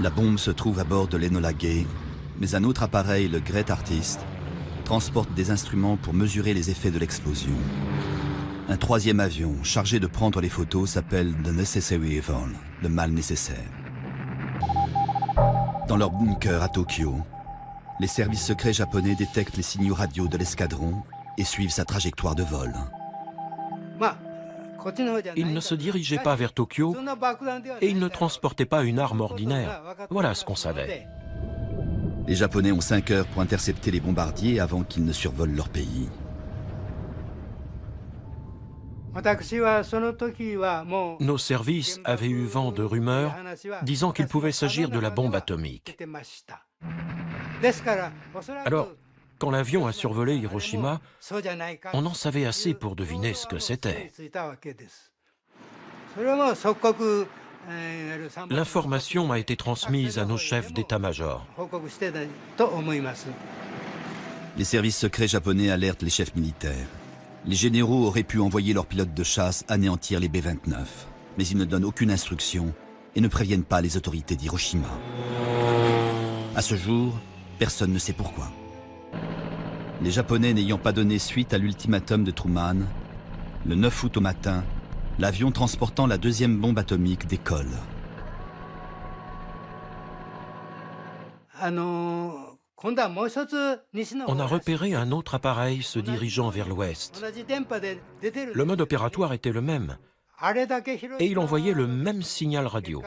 La bombe se trouve à bord de l'Enola Gay, mais un autre appareil, le Great Artist, transporte des instruments pour mesurer les effets de l'explosion. Un troisième avion, chargé de prendre les photos, s'appelle The Necessary Evil, le mal nécessaire. Dans leur bunker à Tokyo, les services secrets japonais détectent les signaux radio de l'escadron et suivent sa trajectoire de vol. Il ne se dirigeait pas vers Tokyo et il ne transportait pas une arme ordinaire. Voilà ce qu'on savait. Les Japonais ont 5 heures pour intercepter les bombardiers avant qu'ils ne survolent leur pays. Nos services avaient eu vent de rumeurs disant qu'il pouvait s'agir de la bombe atomique. Alors, quand l'avion a survolé Hiroshima, on en savait assez pour deviner ce que c'était. L'information a été transmise à nos chefs d'état-major. Les services secrets japonais alertent les chefs militaires. Les généraux auraient pu envoyer leurs pilotes de chasse anéantir les B-29, mais ils ne donnent aucune instruction et ne préviennent pas les autorités d'Hiroshima. À ce jour, personne ne sait pourquoi. Les Japonais n'ayant pas donné suite à l'ultimatum de Truman, le 9 août au matin, l'avion transportant la deuxième bombe atomique décolle. On a repéré un autre appareil se dirigeant vers l'ouest. Le mode opératoire était le même, et il envoyait le même signal radio.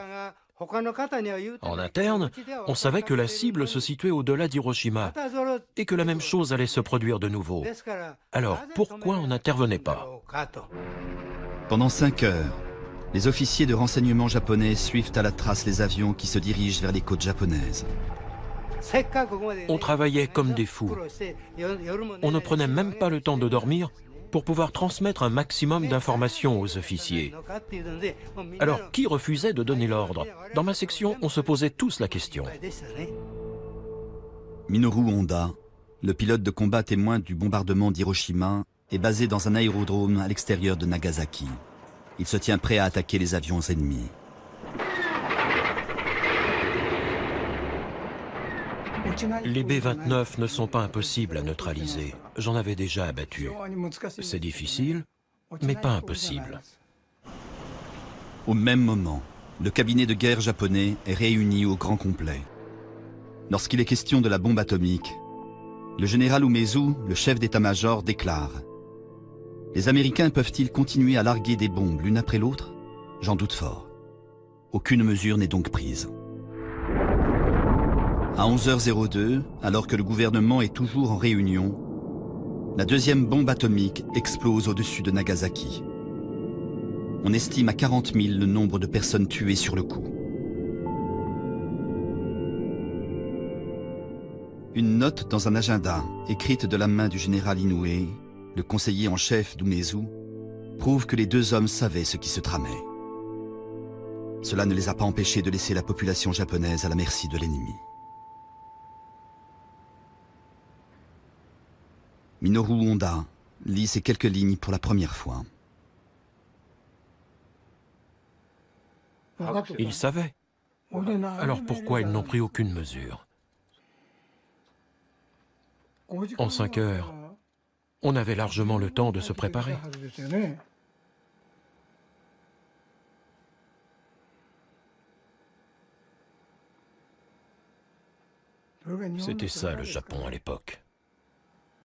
En interne, on savait que la cible se situait au-delà d'Hiroshima et que la même chose allait se produire de nouveau. Alors, pourquoi on n'intervenait pas? Pendant 5 heures, les officiers de renseignement japonais suivent à la trace les avions qui se dirigent vers les côtes japonaises. On travaillait comme des fous. On ne prenait même pas le temps de dormir pour pouvoir transmettre un maximum d'informations aux officiers. Alors, qui refusait de donner l'ordre? Dans ma section, on se posait tous la question. Minoru Honda, le pilote de combat témoin du bombardement d'Hiroshima, est basé dans un aérodrome à l'extérieur de Nagasaki. Il se tient prêt à attaquer les avions ennemis. Les B-29 ne sont pas impossibles à neutraliser. J'en avais déjà abattu. C'est difficile, mais pas impossible. Au même moment, le cabinet de guerre japonais est réuni au grand complet. Lorsqu'il est question de la bombe atomique, le général Umezu, le chef d'état-major, déclare « Les Américains peuvent-ils continuer à larguer des bombes l'une après l'autre? J'en doute fort. Aucune mesure n'est donc prise. » À 11h02, alors que le gouvernement est toujours en réunion, la deuxième bombe atomique explose au-dessus de Nagasaki. On estime à 40 000 le nombre de personnes tuées sur le coup. Une note dans un agenda, écrite de la main du général Inoue, le conseiller en chef d'Umezu, prouve que les deux hommes savaient ce qui se tramait. Cela ne les a pas empêchés de laisser la population japonaise à la merci de l'ennemi. Minoru Honda lit ces quelques lignes pour la première fois. Ils savaient. Alors pourquoi ils n'ont pris aucune mesure? En 5 heures, on avait largement le temps de se préparer. C'était ça le Japon à l'époque.